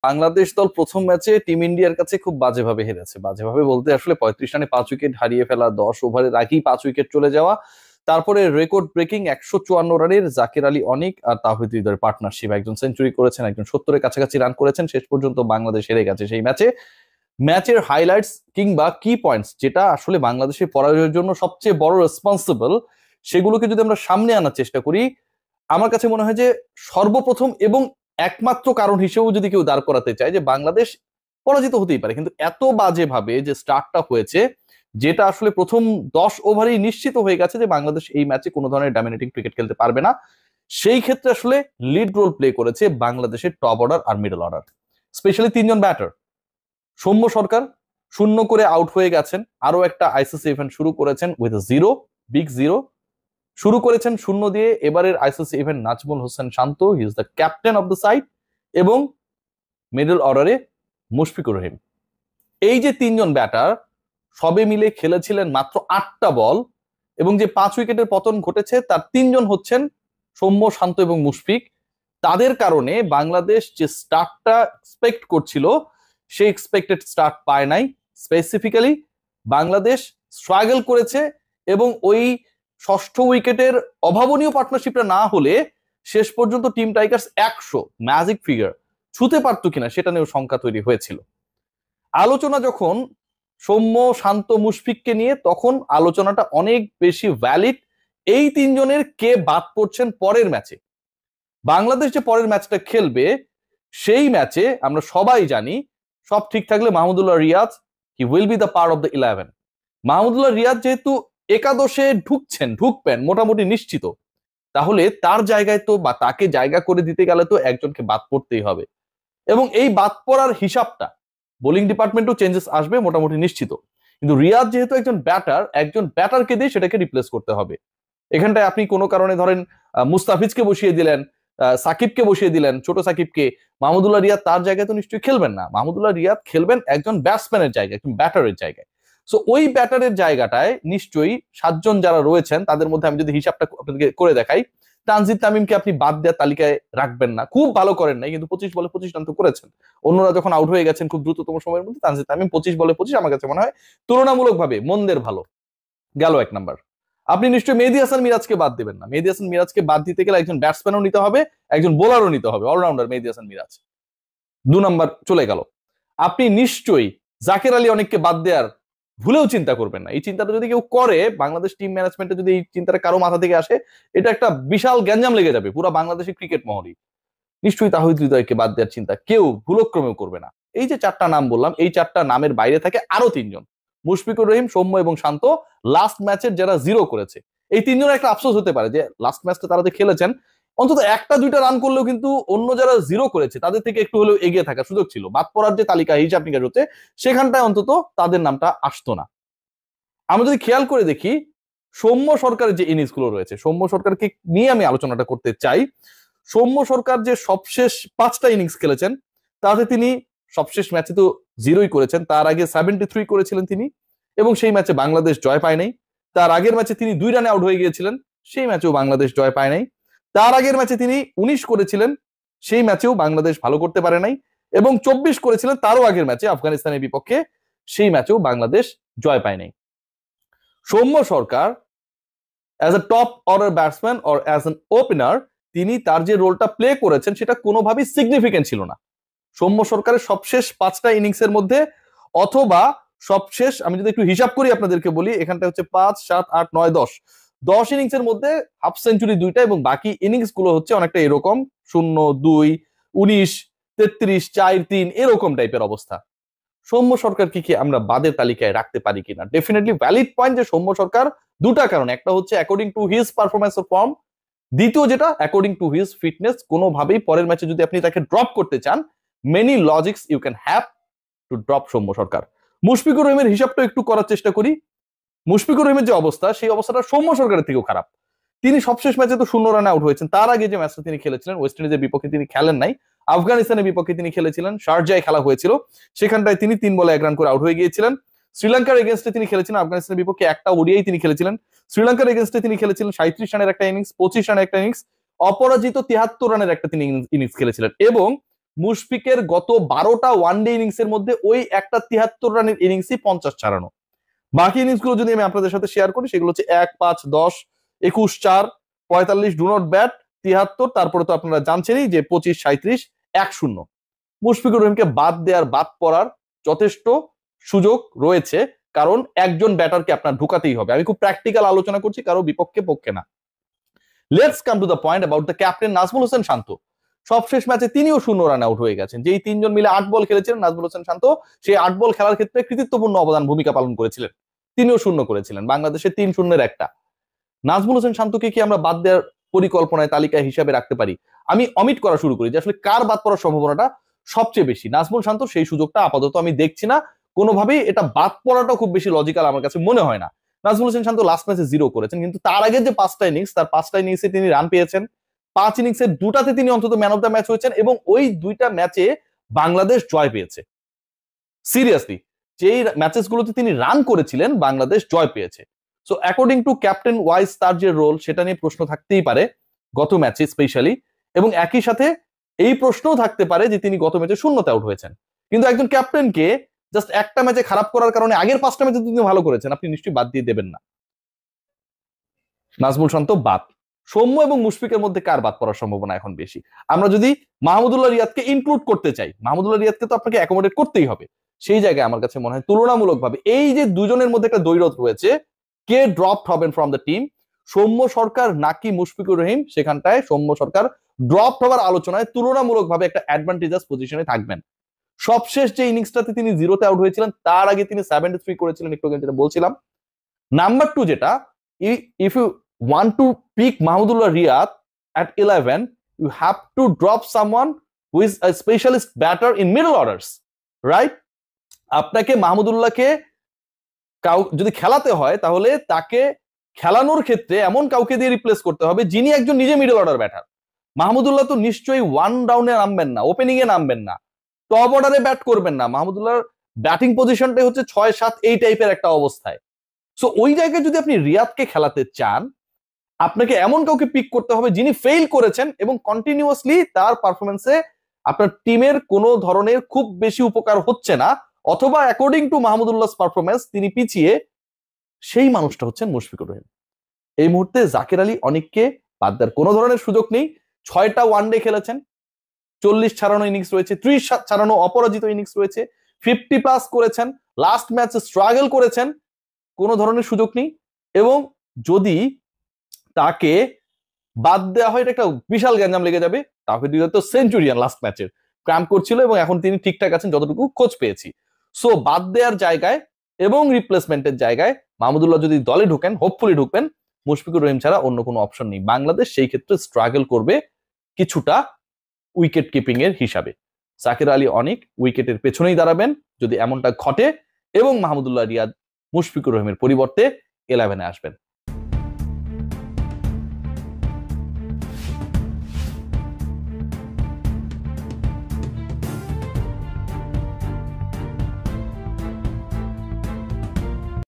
বাংলাদেশ দল প্রথম ম্যাচে টিম ইন্ডিয়ার কাছে খুব বাজেভাবে হেরেছে। বাজেভাবে বলতে আসলে 35 রানে 5 উইকেট হারিয়ে ফেলা, 10 ওভারের আগেই 5 উইকেট চলে যাওয়া, তারপরে রেকর্ড ব্রেকিং 154 রানের জাকির আলী অনিক আর তাওহিদ হৃদয়ের পার্টনারশিপ, একজন সেঞ্চুরি করেছেন, একজন 70-এর কাছাকাছি রান করেছেন, শেষ পর্যন্ত বাংলাদেশ হেরে গেছে সেই ম্যাচে। ম্যাচের হাইলাইটস কিংবা কি পয়েন্টস যেটা আসলে বাংলাদেশের পরাজয়ের জন্য সবচেয়ে বড় রেসপন্সিবল, সেগুলোকে যদি আমরা সামনে আনার চেষ্টা করি, আমার কাছে মনে হয় যে সর্বপ্রথম এবং একমাত্র কারণ হিসেবেও যদি কেউ দাঁড় করাতে চায় যে বাংলাদেশ পরাজিত হতেই পারে, কিন্তু এত বাজে ভাবে যে স্টার্টটা হয়েছে, যেটা আসলে প্রথম 10 ওভারেই নিশ্চিত হয়ে গেছে যে বাংলাদেশ এই ম্যাচে কোনো ধরনের ডমিনেটিং ক্রিকেট খেলতে পারবে না। সেই ক্ষেত্রে আসলে লিড রোল প্লে করেছে বাংলাদেশের টপ অর্ডার আর মিডল অর্ডার, স্পেশালি তিনজন ব্যাটার। সৌম্য সরকার শূন্য করে আউট হয়ে গেছেন, আরো একটা আইসিসি ইভেন্ট শুরু করেছেন উইথ জিরো, বিগ জিরো শুরু করেছেন শূন্য দিয়ে। এবারের ICC event Najmul Hossain Shanto, he is the captain of the side, এবং মিডল অর্ডারে মুশফিকুর রহিম। এই যে তিনজন ব্যাটার সবে মিলে খেলেছিলেন মাত্র 8টা বল, এবং যে 5 উইকেটের পতন ঘটেছে তার তিনজন হচ্ছেন সৌম্য, শান্ত এবং মুশফিক। তাদের কারণে বাংলাদেশ যে স্টার্টটা এক্সপেক্ট করছিল সেই এক্সপেক্টেড স্টার্ট পায় নাই। স্পেসিফিক্যালি বাংলাদেশ স্ট্রাগল করেছে, এবং ওই ষষ্ঠ উইকেটের অভাবনীয় পার্টনারশিপটা না হলে শেষ পর্যন্ত টিম টাইগার্স 100 ম্যাজিক ফিগার ছুতে পারতো কিনা সেটা নিয়েও শঙ্কা তৈরি হয়েছিল। আলোচনা যখন সৌম্য, শান্ত, মুশফিককে নিয়ে, তখন আলোচনাটা অনেক বেশি ভ্যালিড এই তিনজনের কে বাদ পড়ছেন পরের ম্যাচে। বাংলাদেশ যে পরের ম্যাচটা খেলবে সেই ম্যাচে আমরা সবাই জানি সব ঠিক থাকলে Mahmudullah Riyad he will be the part of the 11। Mahmudullah Riyad যেহেতু একাদশে ঢুকবেন মোটামুটি নিশ্চিত, তাহলে তার জায়গায় তো বা তাকে জায়গা করে দিতে গেলে তো একজনকে বাদ পড়তেই হবে, এবং এই বাদ পড়ার হিসাবটা বোলিং ডিপার্টমেন্টও চেঞ্জেস আসবে মোটামুটি নিশ্চিত। কিন্তু রিয়াজ যেহেতু একজন ব্যাটারকে দিয়ে সেটাকে রিপ্লেস করতে হবে। এখানটায় আপনি কোনো কারণে ধরেন মুস্তাফিজকে বসিয়ে দিলেন, সাকিবকে বসিয়ে দিলেন, ছোট সাকিবকে, মাহমুদুল্লাহ রিয়াদ তার জায়গায় তো নিশ্চয়ই খেলবেন না। মাহমুদুল্লাহ রিয়াদ খেলবেন একজন ব্যাটসম্যানের জায়গায়, একজন ব্যাটারের জায়গায়। সো ওই ব্যাটারের জায়গাটায় নিশ্চয়ই 7জন যারা রয়েছেন তাদের মধ্যে আমি যদি হিসাবটা আপনাদেরকে করে দেখাই, তানজিদ তামিমকে আপনি বাদ দেওয়ার তালিকায় রাখবেন না, খুব ভালো করেন নাই কিন্তু 25 বলে 25 রান তো করেছেন। অন্যরা যখন আউট হয়ে গেছেন খুব দ্রুততম সময়ের মধ্যে, তানজিদ তামিম 25 বলে 25 আমার কাছে মনে হয় তুলনামূলকভাবে মন্দের ভালো গেল 1 নাম্বার। আপনি নিশ্চয়ই মেহেদী হাসান মিরাজকে বাদ দেবেন না। মেহেদী হাসান মিরাজকে বাদ দিতে গেলে একজন ব্যাটসম্যানও নিতে হবে, একজন বোলারও নিতে হবে, অলরাউন্ডার মেহেদী হাসান মিরাজ 2 নাম্বার চলে গেল। আপনি নিশ্চয়ই জাকের আলী অনেককে বাদ দেওয়ার ভুলেও চিন্তা করবেন না। এই চিন্তাটা যদি কেউ করে, বাংলাদেশ টিম ম্যানেজমেন্টে যদি এই চিন্তাটা কারো মাথা থেকে আসে, এটা একটা বিশাল গ্যাঞ্জাম লেগে যাবে পুরো বাংলাদেশের ক্রিকেট মহলে। নিশ্চয়ই তাহিদ হৃদয়কে বাদ দেওয়ার চিন্তা কেউ ভুলক্রমেও করবে না। এই যে 4টা নাম বললাম, এই 4টা নামের বাইরে থাকে আরো 3জন, মুশফিকুর রহিম, সৌম্য এবং শান্ত, লাস্ট ম্যাচের যারা জিরো করেছে। এই 3জনের একটা আফসোস হতে পারে যে লাস্ট ম্যাচটা তারা যে খেলেছেন অন্তত 1টা 2টা রান করলেও কিন্তু অন্য যারা জিরো করেছে তাদের থেকে একটু হলেও এগিয়ে থাকার সুযোগ ছিল। বাদ পড়ার যে তালিকা হিসাব নিকাশ হচ্ছে সেখানটায় অন্তত তাদের নামটা আসতো না। আমরা যদি খেয়াল করে দেখি সৌম্য সরকারের যে ইনিংস গুলো রয়েছে, সৌম্য সরকারকে নিয়ে আমি আলোচনাটা করতে চাই। সৌম্য সরকার যে সবশেষ 5টা ইনিংস খেলেছেন তাতে তিনি সবশেষ ম্যাচে তো জিরোই করেছেন, তার আগে 73 করেছিলেন তিনি, এবং সেই ম্যাচে বাংলাদেশ জয় পায় নাই। তার আগের ম্যাচে তিনি 2 রানে আউট হয়ে গিয়েছিলেন, সেই ম্যাচেও বাংলাদেশ জয় পায় নাই। তার আগের ম্যাচে তিনি 19 করেছিলেন, সেই ম্যাচেও বাংলাদেশ ভালো করতে পারে নাই, এবং 24 করেছিলেন তারও আগের ম্যাচে আফগানিস্তানের বিপক্ষে, সেই ম্যাচেও বাংলাদেশ জয় পায় নাই। Soumya Sarkar as a top order batsman or as an opener তিনি তার যে রোলটা প্লে করেছেন সেটা কোনোভাবেই সিগনিফিকেন্ট ছিল না। সৌম্য সরকারের সবশেষ 5টা ইনিংসের মধ্যে, অথবা সবশেষ আমি যদি একটু হিসাব করি আপনাদেরকে বলি, এখানটা হচ্ছে 5, 7, 8, 9, 10 ইনিংসের মধ্যে হাফ সেঞ্চুরি 2টা, এবং বাকি ইনিংস গুলো হচ্ছে অনেকটা এরকম 0, 2, 19, 33, 4, 3 এরকম টাইপের অবস্থা। সৌম্য সরকার কি আমরা বাদের তালিকায় রাখতে পারি কিনা? ডেফিনেটলি ভ্যালিড পয়েন্ট যে সৌম্য সরকার, 2টা কারণ, একটা হচ্ছে according to his performance of form, দ্বিতীয় যেটা অ্যাকর্ডিং টু হিজ ফিটনেস। কোনোভাবেই পরের ম্যাচে যদি আপনি তাকে ড্রপ করতে চান, many logics you can have to drop Soumya Sarkar. Mushfiqur রহিমের হিসাবটা একটু করার চেষ্টা করি। মুশফিকুর রহিমের যে অবস্থা, সেই অবস্থাটা সৌম্য সরকারের থেকেও খারাপ। তিনি সবশেষ ম্যাচে তো 0 রানে আউট হয়েছেন। তার আগে যে ম্যাচটা তিনি খেলেছিলেন ওয়েস্ট ইন্ডিজের বিপক্ষে তিনি খেলেন নাই, আফগানিস্তানের বিপক্ষে তিনি খেলেছিলেন, শারজায় খেলা হয়েছিল, সেখানটায় তিনি 3 বলে 1 রান করে আউট হয়ে গিয়েছিলেন। শ্রীলঙ্কার এগেনস্টে তিনি খেলেছিলেন, আফগানিস্তানের বিপক্ষে একটা ওডিআই তিনি খেলেছিলেন। শ্রীলঙ্কার এগেনস্টে তিনি খেলেছিলেন 37 রানের একটা ইনিংস, 25 রানের একটা ইনিংস, অপরাজিত 73 রানের একটা তিনি ইনিংস খেলেছিলেন, এবং মুশফিকের গত 12টা ওয়ানডে ইনিংসের মধ্যে ওই একটা 73 রানের ইনিংসই 50 ছাড়ানো। বাকি ইনিংস গুলো যদি আমি আপনাদের সাথে শেয়ার করি সেগুলো হচ্ছে 1, 5, 10, 21, 4, 45 ডু নট ব্যাট, 73, তারপরে তো আপনারা জানছেনই যে 25, 37, 1-0। মুশফিকুর রহিমকে বাদ দেওয়ার বাদ পড়ার যথেষ্ট সুযোগ রয়েছে, কারণ একজন ব্যাটারকে আপনার ঢুকাতেই হবে। আমি খুব প্র্যাকটিক্যাল আলোচনা করছি, কারো বিপক্ষে পক্ষে না। Let's come to the point about the captain Najmul Hossain Shanto. সবশেষ ম্যাচে তিনিও 0 রান আউট হয়ে গেছেন। যেই 3 জন মিলে 8 বল খেলেছিলেন, নাজমুল হোসেন শান্ত সেই 8 বল খেলার ক্ষেত্রে কৃতিত্বপূর্ণ অবদান ভূমিকা পালন করেছিলেন। তিনিও 0 করেছিলেন। বাংলাদেশের 3-0-এর একটা। নাজমুল হোসেন শান্তকে কি আমরা বাদ দেওয়ার পরিকল্পনায় তালিকায় হিসাবে রাখতে পারি? আমি অমিট করা শুরু করি যে আসলে কার বাদ পড়ার সম্ভাবনাটা সবচেয়ে বেশি। নাজমুল শান্ত সেই সুযোগটা আপাতত আমি দেখছি না কোনোভাবেই। এটা বাদ পড়াটা খুব বেশি লজিক্যাল আমার কাছে মনে হয় না। নাজমুল হোসেন শান্ত লাস্ট ম্যাচে 0 করেছেন, কিন্তু তার আগে যে 5টা ইনিংস, তার 5টা ইনিংসে তিনি রান পেয়েছেন। 5 ইনিংসের 2টাতে তিনি অন্তত ম্যান অফ দ্য ম্যাচ হয়েছেন, এবং ওই 2টা ম্যাচে বাংলাদেশ জয় পেয়েছে। সিরিয়াসলি, যেই ম্যাচেস গুলোতে তিনি রান করেছিলেন বাংলাদেশ জয় পেয়েছে। So according to captain wise তার যে রোল সেটা নিয়ে প্রশ্ন থাকতেই পারে গত ম্যাচে স্পেশালি, এবং একই সাথে এই প্রশ্নও থাকতে পারে যে তিনি গত ম্যাচে 0তে আউট হয়েছেন। কিন্তু একজন ক্যাপ্টেনকে জাস্ট একটা ম্যাচে খারাপ করার কারণে আগের 5টা ম্যাচে তিনি ভালো করেছেন, আপনি নিশ্চয়ই বাদ দিয়ে দেবেন না। নাজমুল শান্ত বাদ। সৌম্য এবং মুশফিকের মধ্যে কার বাদ পড়ার সম্ভাবনা এখন বেশি? আমরা যদি মাহমুদুল্লাহ রিয়াদকে ইনক্লুড করতে চাই, মাহমুদুল্লাহ রিয়াদকে তো আপনাকে অ্যাকোমোডেট করতেই হবে। সেই জায়গায় আমার কাছে মনে হয় তুলনামূলকভাবে এই যে দুজনের মধ্যে একটা দ্বৈরথ রয়েছে, কে ড্রপ হবেন ফ্রম দ্য টিম, সৌম্য সরকার নাকি মুশফিকুর রহিম, সেখানটায় সৌম্য সরকার ড্রপ হবার আলোচনায় তুলনামূলকভাবে একটা অ্যাডভান্টেজাস পজিশনে থাকবেন। সবশেষ যে ইনিংসটাতে তিনি 0তে আউট হয়েছিলেন, তার আগে তিনি 73 করেছিলেন, একটু আগে যেটা বলছিলাম। নাম্বার 2 যেটা, if you want to pick Mahmudullah Riyad at 11, you have to drop someone who is a specialist batter in middle orders, right? আপনাকে মাহমুদুল্লাহকে যদি খেলাতে হয় তাহলে তাকে খেলানোর ক্ষেত্রে এমন কাউকে দিয়ে রিপ্লেস করতে হবে যিনি একজন নিজে মিডল অর্ডার ব্যাটার। মাহমুদুল্লাহ তো নিশ্চয়ই 1 ডাউনে নামবেন না, ওপেনিং এ নামবেন না, টপ অর্ডারে ব্যাট করবেন না। মাহমুদুল্লাহর ব্যাটিং পজিশনটাই হচ্ছে 6, 7 এই টাইপের একটা অবস্থায়। সো ওই জায়গায় যদি আপনি রিয়াদকে খেলাতে চান, আপনাকে এমন কাউকে পিক করতে হবে যিনি ফেইল করেছেন এবং কন্টিনিউয়াসলি তার পারফরমেন্সে আপনার টিমের কোনো ধরনের খুব বেশি উপকার হচ্ছে না, অথবা অ্যাকর্ডিং টু মাহমুদুল্লাহর পারফরমেন্স তিনি পিছিয়ে। সেই মানুষটা হচ্ছেন মুশফিকুর রহিম। এই মুহূর্তে জাকির আলী অনিককে বাদ দেওয়ার কোনো ধরনের সুযোগ নেই। 6টা ওয়ানডে খেলেছেন, 40 ছাড়ানো ইনিংস রয়েছে, 30 ছাড়ানো অপরাজিত ইনিংস রয়েছে, 50+ করেছেন, লাস্ট ম্যাচে স্ট্রাগল করেছেন, কোনো ধরনের সুযোগ নেই। এবং যদি তাকে বাদ দেওয়া হয়, এটা একটা বিশাল গ্যাঞ্জাম লেগে যাবে। তাকে তো সেঞ্চুরিয়ান লাস্ট ম্যাচের ক্র্যাম্প করছিল, এবং এখন তিনি ঠিকঠাক আছেন যতটুকু খোঁজ পেয়েছি। সো বাদ দেওয়ার জায়গায় এবং রিপ্লেসমেন্টের জায়গায় মাহমুদুল্লাহ যদি দলে ঢুকেন, হোপফুলি ঢুকবেন, মুশফিকুর রহিম ছাড়া অন্য কোনো অপশন নেই। বাংলাদেশ সেই ক্ষেত্রে স্ট্রাগল করবে কিছুটা উইকেট কিপিং এর হিসাবে। জাকির আলী অনিক উইকেটের পেছনেই দাঁড়াবেন যদি এমনটা ঘটে, এবং মাহমুদুল্লাহ রিয়াদ মুশফিকুর রহিমের পরিবর্তে 11-এ আসবেন।